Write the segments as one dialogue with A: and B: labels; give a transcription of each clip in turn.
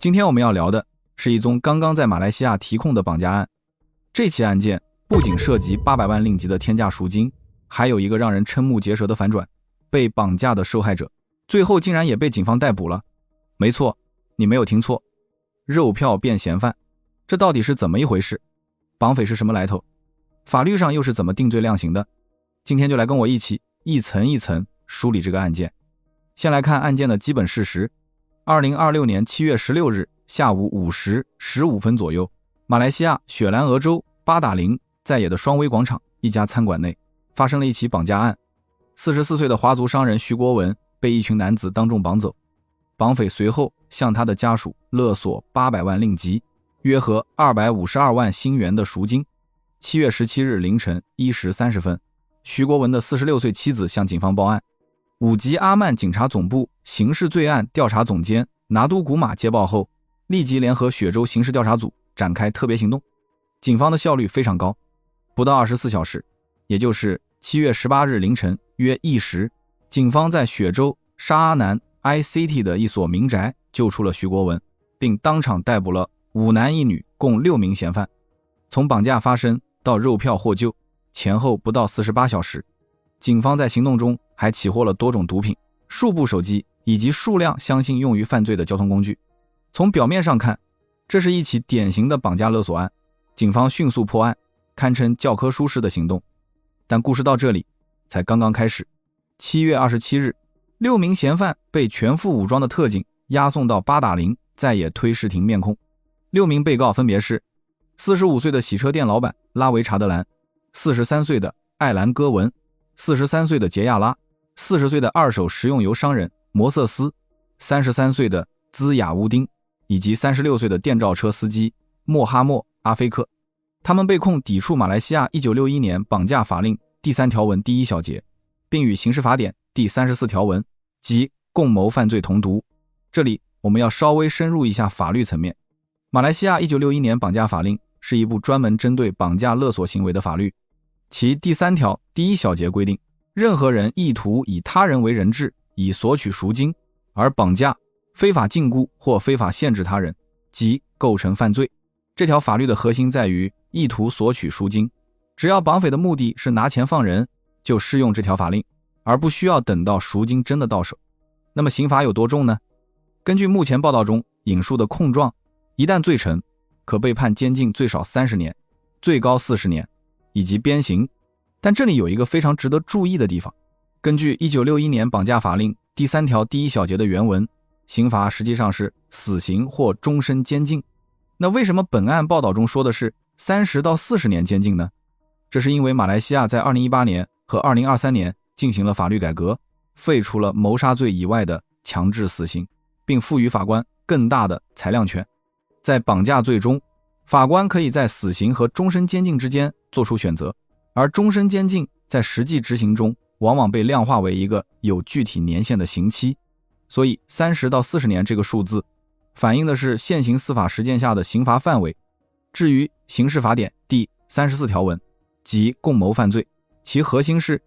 A: 今天我们要聊的是一宗刚刚在马来西亚提控的绑架案。这起案件不仅涉及800万令吉的天价赎金，还有一个让人瞠目结舌的反转，被绑架的受害者最后竟然也被警方逮捕了。没错，你没有听错，肉票变嫌犯，这到底是怎么一回事？绑匪是什么来头？法律上又是怎么定罪量刑的？今天就来跟我一起一层一层梳理这个案件。先来看案件的基本事实。2026年7月16日下午5时15分左右，马来西亚雪兰莪州巴打林在野的双威广场一家餐馆内发生了一起绑架案。44岁的华族商人徐国文被一群男子当众绑走，绑匪随后向他的家属勒索800万令吉，约合252万新元的赎金。7月17日凌晨1时30分，徐国文的46岁妻子向警方报案。5级阿曼警察总部刑事罪案调查总监拿督古马接报后，立即联合雪州刑事调查组展开特别行动。警方的效率非常高，不到24小时，也就是7月18日凌晨约1时，警方在雪州沙阿南 ICT 的一所民宅救出了徐国文，并当场逮捕了5男1女共6名嫌犯。从绑架发生到肉票获救，前后不到48小时。警方在行动中还起获了多种毒品、数部手机以及数辆相信用于犯罪的交通工具。从表面上看，这是一起典型的绑架勒索案，警方迅速破案，堪称教科书式的行动。但故事到这里才刚刚开始。7月27日，6名嫌犯被全副武装的特警押送到巴打林在野推事庭面控。6名被告分别是45岁的洗车店老板拉维查德兰、43岁的艾兰戈文、43岁的杰亚拉、40岁的二手食用油商人摩瑟斯、33岁的兹雅乌丁以及36岁的电召车司机莫哈默阿菲克。他们被控抵触马来西亚1961年绑架法令第3条文第1小节，并与刑事法典第34条文及共谋犯罪同读。这里我们要稍微深入一下法律层面。马来西亚1961年绑架法令是一部专门针对绑架勒索行为的法律，其第3条第1小节规定，任何人意图以他人为人质，以索取赎金而绑架、非法禁锢或非法限制他人，即构成犯罪。这条法律的核心在于意图索取赎金，只要绑匪的目的是拿钱放人，就适用这条法令，而不需要等到赎金真的到手。那么刑罚有多重呢？根据目前报道中引述的控状，一旦罪成，可被判监禁最少30年，最高40年，以及鞭刑。但这里有一个非常值得注意的地方，根据1961年绑架法令第3条第1小节的原文，刑罚实际上是死刑或终身监禁。那为什么本案报道中说的是30到40年监禁呢？这是因为马来西亚在2018年和2023年进行了法律改革，废除了谋杀罪以外的强制死刑，并赋予法官更大的裁量权。在绑架罪中，法官可以在死刑和终身监禁之间做出选择，而终身监禁在实际执行中往往被量化为一个有具体年限的刑期，所以30到40年这个数字反映的是现行司法实践下的刑罚范围。至于刑事法典第34条文即共谋犯罪，其核心是，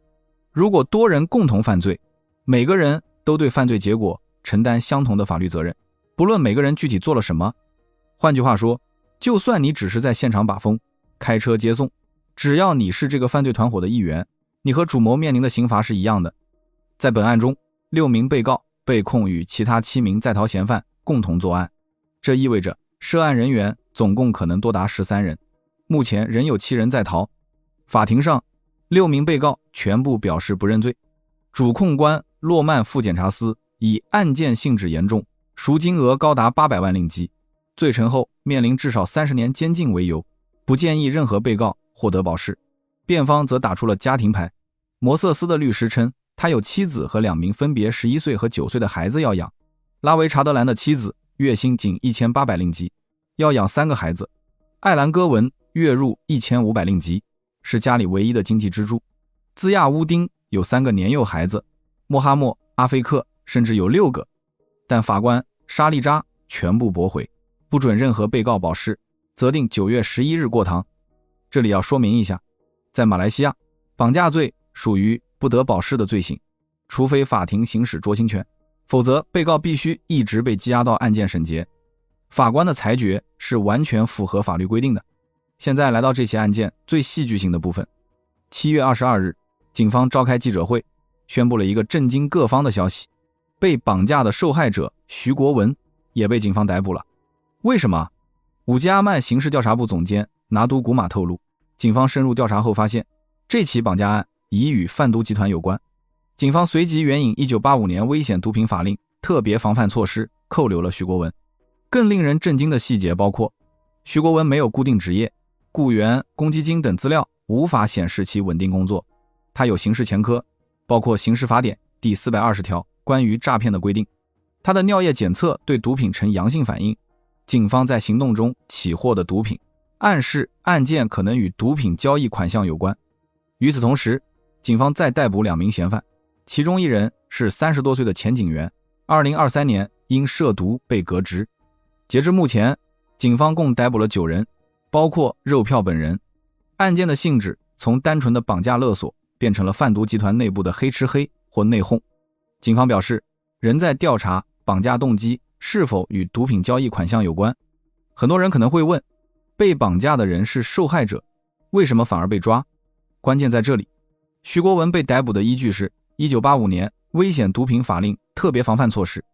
A: 如果多人共同犯罪，每个人都对犯罪结果承担相同的法律责任，不论每个人具体做了什么。换句话说，就算你只是在现场把风、开车接送，只要你是这个犯罪团伙的一员，你和主谋面临的刑罚是一样的。在本案中，6名被告被控与其他7名在逃嫌犯共同作案，这意味着涉案人员总共可能多达13人，目前仍有7人在逃。法庭上，6名被告全部表示不认罪。主控官洛曼副检察司以案件性质严重，赎金额高达800万令吉，罪成后面临至少30年监禁为由，不建议任何被告获得保释。辩方则打出了家庭牌。摩瑟斯的律师称，他有妻子和2名分别11岁和9岁的孩子要养。拉维查德兰的妻子月薪仅1800令吉，要养3个孩子。艾兰戈文月入1500令吉，是家里唯一的经济支柱。兹亚乌丁有3个年幼孩子，莫哈默阿菲克甚至有6个。但法官沙利扎全部驳回，不准任何被告保释，责定9月11日过堂。这里要说明一下，在马来西亚，绑架罪属于不得保释的罪行，除非法庭行使酌情权，否则被告必须一直被羁押到案件审结。法官的裁决是完全符合法律规定的。现在来到这起案件最戏剧性的部分。7月22日，警方召开记者会，宣布了一个震惊各方的消息：被绑架的受害者徐国文也被警方逮捕了。为什么？五吉阿曼刑事调查部总监拿督古马透露，警方深入调查后发现，这起绑架案疑与贩毒集团有关。警方随即援引1985年危险毒品法令特别防范措施，扣留了徐国文。更令人震惊的细节包括，徐国文没有固定职业，雇员、公积金等资料无法显示其稳定工作。他有刑事前科，包括刑事法典第420条关于诈骗的规定。他的尿液检测对毒品呈阳性反应。警方在行动中起获的毒品，暗示案件可能与毒品交易款项有关。与此同时，警方再逮捕2名嫌犯，其中一人是30多岁的前警员，2023年因涉毒被革职。截至目前，警方共逮捕了9人，包括肉票本人。案件的性质从单纯的绑架勒索变成了贩毒集团内部的黑吃黑或内讧。警方表示，仍在调查绑架动机是否与毒品交易款项有关。很多人可能会问，被绑架的人是受害者，为什么反而被抓？关键在这里。徐国文被逮捕的依据是1985年危险毒品法令特别防范措施，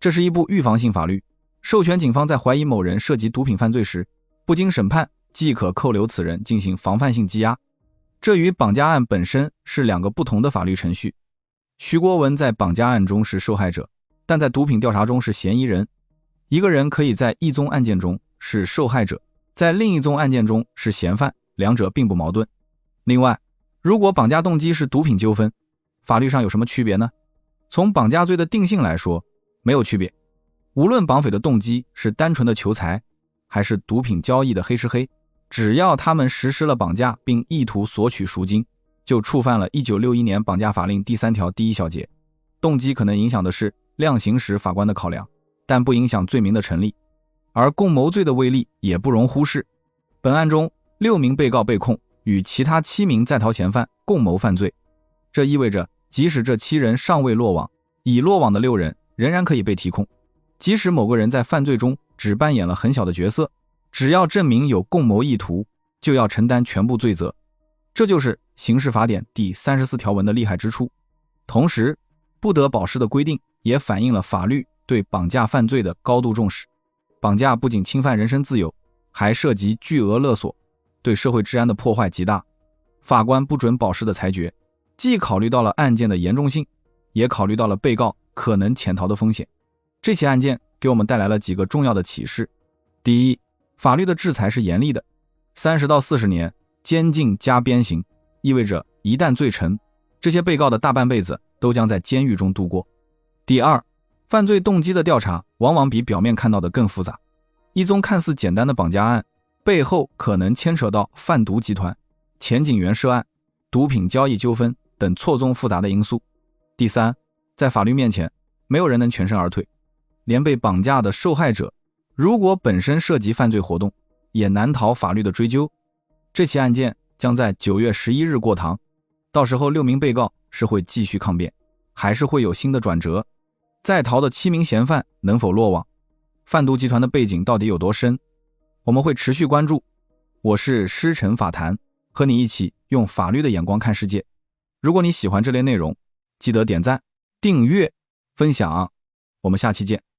A: 这是一部预防性法律，授权警方在怀疑某人涉及毒品犯罪时，不经审判即可扣留此人进行防范性羁押。这与绑架案本身是2个不同的法律程序。徐国文在绑架案中是受害者，但在毒品调查中是嫌疑人。一个人可以在一宗案件中是受害者，在另一宗案件中是嫌犯，两者并不矛盾。另外，如果绑架动机是毒品纠纷，法律上有什么区别呢？从绑架罪的定性来说，没有区别。无论绑匪的动机是单纯的求财，还是毒品交易的黑吃黑，只要他们实施了绑架并意图索取赎金，就触犯了1961年绑架法令第3条第1小节。动机可能影响的是量刑时法官的考量，但不影响罪名的成立。而共谋罪的威力也不容忽视。本案中6名被告被控与其他7名在逃嫌犯共谋犯罪，这意味着即使这7人尚未落网，已落网的6人仍然可以被提控。即使某个人在犯罪中只扮演了很小的角色，只要证明有共谋意图，就要承担全部罪责。这就是刑事法典第34条文的厉害之处。同时，不得保释的规定也反映了法律对绑架犯罪的高度重视。绑架不仅侵犯人身自由，还涉及巨额勒索，对社会治安的破坏极大。法官不准保释的裁决，既考虑到了案件的严重性，也考虑到了被告可能潜逃的风险。这起案件给我们带来了几个重要的启示。第一，法律的制裁是严厉的，30到40年监禁加鞭刑，意味着一旦罪成，这些被告的大半辈子都将在监狱中度过。第二，犯罪动机的调查往往比表面看到的更复杂。一宗看似简单的绑架案，背后可能牵扯到贩毒集团、前警员涉案、毒品交易纠纷等错综复杂的因素。第三，在法律面前，没有人能全身而退，连被绑架的受害者，如果本身涉及犯罪活动，也难逃法律的追究。这起案件将在9月11日过堂，到时候6名被告是会继续抗辩，还是会有新的转折？在逃的7名嫌犯能否落网？贩毒集团的背景到底有多深？我们会持续关注。我是师承法坛，和你一起用法律的眼光看世界。如果你喜欢这类内容，记得点赞、订阅、分享。我们下期见。